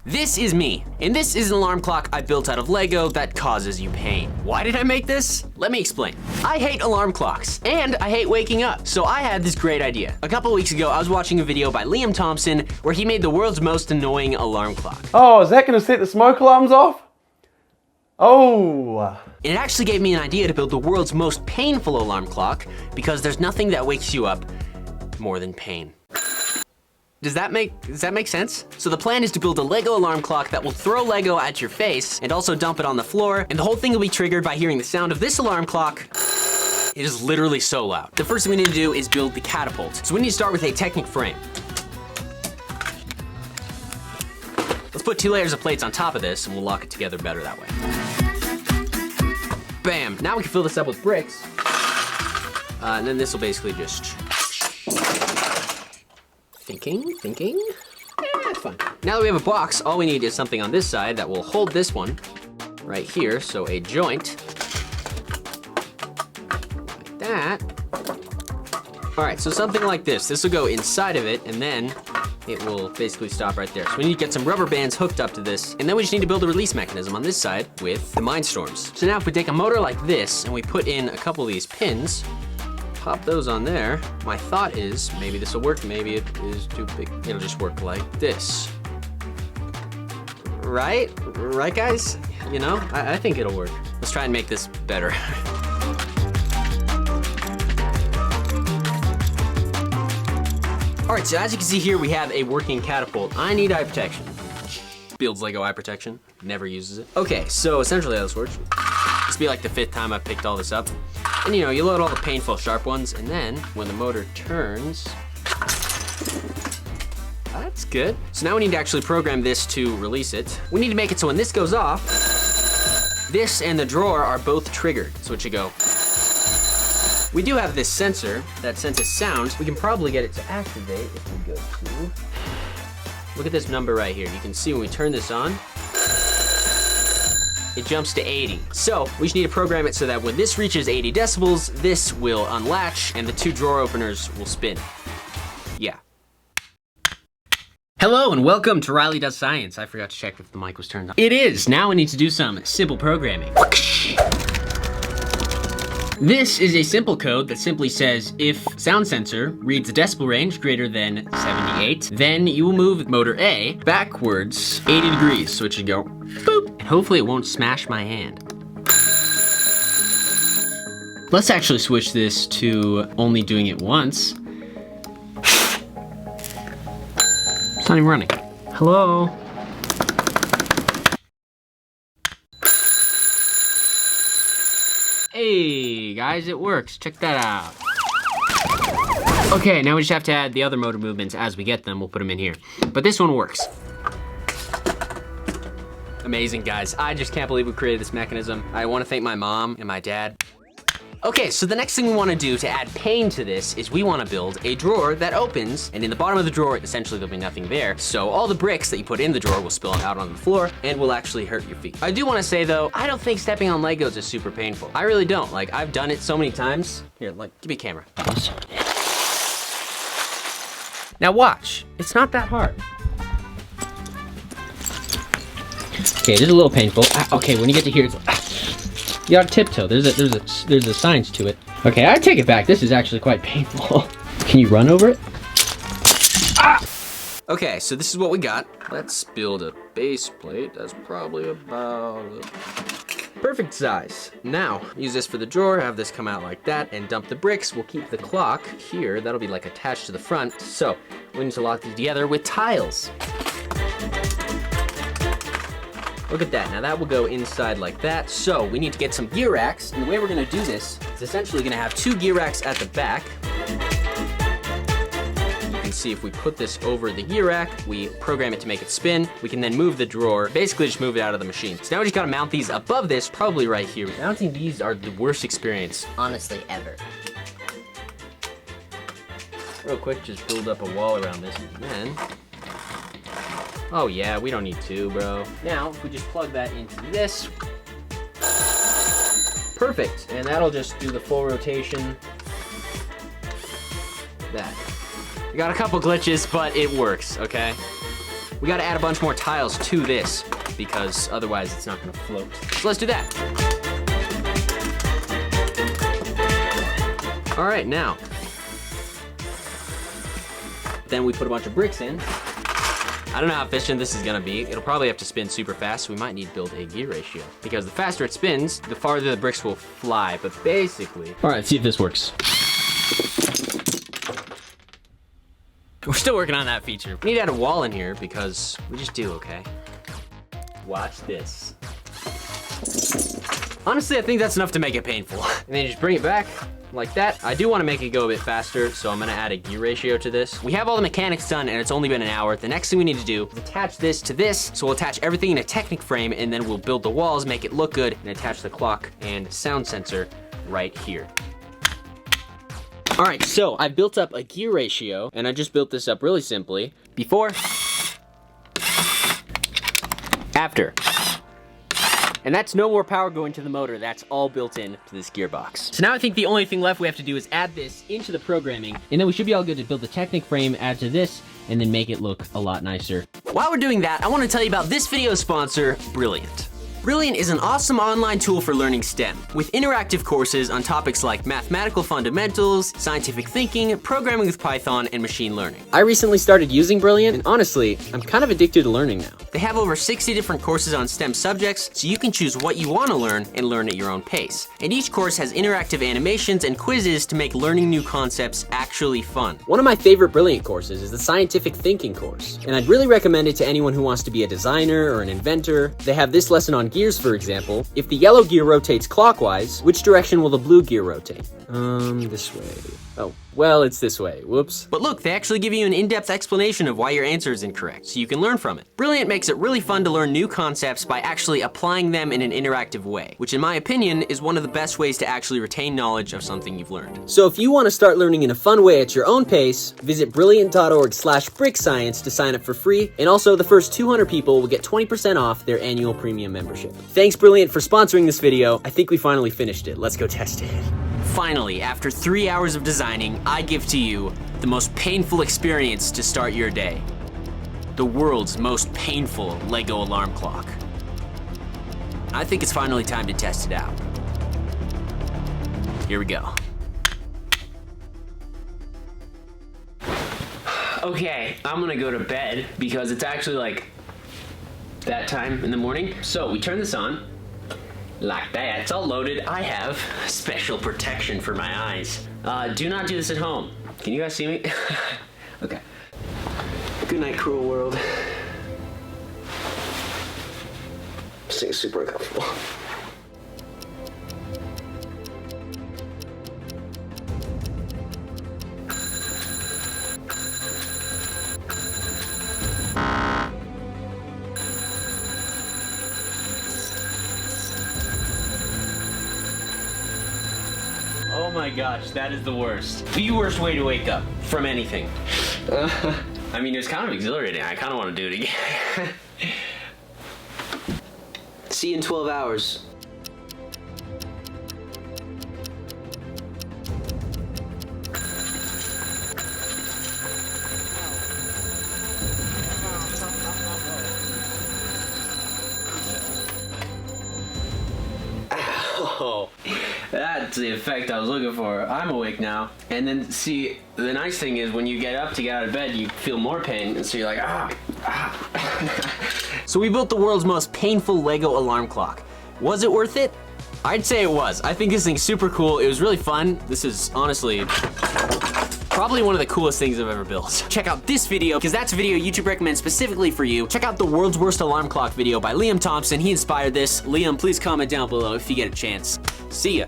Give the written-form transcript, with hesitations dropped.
This is me, and this is an alarm clock I built out of Lego that causes you pain. Why did I make this? Let me explain. I hate alarm clocks, and I hate waking up, so I had this great idea. A couple weeks ago, I was watching a video by Liam Thompson where he made the world's most annoying alarm clock. Oh, is that gonna set the smoke alarms off? Oh. It actually gave me an idea to build the world's most painful alarm clock because there's nothing that wakes you up more than pain. Does that make sense? So the plan is to build a Lego alarm clock that will throw Lego at your face and also dump it on the floor, and the whole thing will be triggered by hearing the sound of this alarm clock. It is literally so loud. The first thing we need to do is build the catapult. So we need to start with a Technic frame. Let's put 2 layers of plates on top of this and we'll lock it together better that way. Bam, now we can fill this up with bricks. And then this will basically just Thinking. Yeah, it's fine. Now that we have a box, all we need is something on this side that will hold this one right here. So a joint, like that. All right, so something like this. This will go inside of it and then it will basically stop right there. So we need to get some rubber bands hooked up to this, and then we just need to build a release mechanism on this side with the Mindstorms. So now if we take a motor like this and we put in a couple of these pins, pop those on there. My thought is maybe this will work, maybe it is too big. It'll just work like this. Right? Right, guys? You know, I think it'll work. Let's try and make this better. All right, so as you can see here, we have a working catapult. I need eye protection. Builds Lego eye protection, never uses it. Okay, so essentially how this works. This will be like the 5th time I've picked all this up. And you know, you load all the painful sharp ones, and then when the motor turns, that's good. So now we need to actually program this to release it. We need to make it so when this goes off, this and the drawer are both triggered. So it should go. We do have this sensor that senses sound. We can probably get it to activate if we go to, look at this number right here. You can see when we turn this on, it jumps to 80. So we just need to program it so that when this reaches 80 decibels, this will unlatch and the 2 drawer openers will spin. Yeah. Hello and welcome to Riley Does Science. I forgot to check if the mic was turned on. It is. Now we need to do some simple programming. This is a simple code that simply says if sound sensor reads a decibel range greater than 78, then you will move motor A backwards 80 degrees. So it should go boop. And hopefully it won't smash my hand. Let's actually switch this to only doing it once. It's not even running. Hello? Hey guys, it works. Check that out. Okay, now we just have to add the other motor movements as we get them. We'll put them in here. But this one works. Amazing, guys. I just can't believe we created this mechanism. I want to thank my mom and my dad. Okay, so the next thing we want to do to add pain to this is we want to build a drawer that opens, and in the bottom of the drawer, essentially there'll be nothing there. So all the bricks that you put in the drawer will spill out on the floor and will actually hurt your feet. I do want to say though, I don't think stepping on Legos is super painful. I really don't. Like, I've done it so many times. Here, like, give me a camera. Now watch, it's not that hard. Okay, it is a little painful. Okay, when you get to here, it's like, you gotta tiptoe. There's a science to it. Okay, I take it back. This is actually quite painful. Can you run over it? Ah! Okay, so this is what we got. Let's build a base plate. That's probably about a perfect size. Now, use this for the drawer, have this come out like that, and dump the bricks. We'll keep the clock here. That'll be like attached to the front. So, we need to lock these together with tiles. Look at that, now that will go inside like that. So we need to get some gear racks, and the way we're gonna do this is essentially gonna have 2 gear racks at the back. You can see if we put this over the gear rack, we program it to make it spin, we can then move the drawer, basically just move it out of the machine. So now we just gotta mount these above this, probably right here. Mounting these are the worst experience. Honestly, ever. Real quick, just build up a wall around this, and then, oh yeah, we don't need 2, bro. Now, if we just plug that into this, perfect. And that'll just do the full rotation. That. We got a couple glitches, but it works, okay? we gotta add a bunch more tiles to this because otherwise it's not gonna float. So let's do that. All right, now. Then we put a bunch of bricks in. I don't know how efficient this is gonna be. It'll probably have to spin super fast, so we might need to build a gear ratio. Because the faster it spins, the farther the bricks will fly, but basically... All right, let's see if this works. We're still working on that feature. We need to add a wall in here because we just do, okay? Watch this. Honestly, I think that's enough to make it painful. And then you just bring it back like that. I do want to make it go a bit faster, so I'm gonna add a gear ratio to this. We have all the mechanics done and it's only been an hour. The next thing we need to do is attach this to this. So we'll attach everything in a Technic frame and then we'll build the walls, make it look good, and attach the clock and sound sensor right here. All right, so I built up a gear ratio and I just built this up really simply. Before, after. And that's no more power going to the motor. That's all built in to this gearbox. So now I think the only thing left we have to do is add this into the programming, and then we should be all good to build the Technic frame, add to this, and then make it look a lot nicer. While we're doing that, I want to tell you about this video's sponsor, Brilliant. Brilliant is an awesome online tool for learning STEM, with interactive courses on topics like mathematical fundamentals, scientific thinking, programming with Python, and machine learning. I recently started using Brilliant, and honestly, I'm kind of addicted to learning now. They have over 60 different courses on STEM subjects, so you can choose what you want to learn and learn at your own pace. And each course has interactive animations and quizzes to make learning new concepts actually fun. One of my favorite Brilliant courses is the scientific thinking course, and I'd really recommend it to anyone who wants to be a designer or an inventor. They have this lesson on gears, for example. If the yellow gear rotates clockwise, which direction will the blue gear rotate? This way. Oh, well, it's this way. Whoops. But look, they actually give you an in-depth explanation of why your answer is incorrect, so you can learn from it. Brilliant makes it really fun to learn new concepts by actually applying them in an interactive way, which in my opinion is one of the best ways to actually retain knowledge of something you've learned. So if you want to start learning in a fun way at your own pace, visit brilliant.org/brickscience to sign up for free, and also the first 200 people will get 20% off their annual premium membership. Thanks Brilliant for sponsoring this video. I think we finally finished it. Let's go test it. Finally, after 3 hours of designing, I give to you the most painful experience to start your day. The world's most painful Lego alarm clock. I think it's finally time to test it out. Here we go. Okay, I'm gonna go to bed because it's actually like that time in the morning. So we turn this on. Like that, it's all loaded. I have special protection for my eyes. Do not do this at home. Can you guys see me? Okay. Good night, cruel world. Staying super uncomfortable. Oh my gosh, that is the worst. The worst way to wake up from anything. I mean, it was kind of exhilarating. I kind of want to do it again. See you in 12 hours. Oh, that's the effect I was looking for. I'm awake now. And then, see, the nice thing is when you get up to get out of bed, you feel more pain, and so you're like, So we built the world's most painful Lego alarm clock. Was it worth it? I'd say it was. I think this thing's super cool. It was really fun. This is honestly probably one of the coolest things I've ever built. Check out this video, because that's a video YouTube recommends specifically for you. Check out the world's worst alarm clock video by Liam Thompson. He inspired this. Liam, please comment down below if you get a chance. See ya.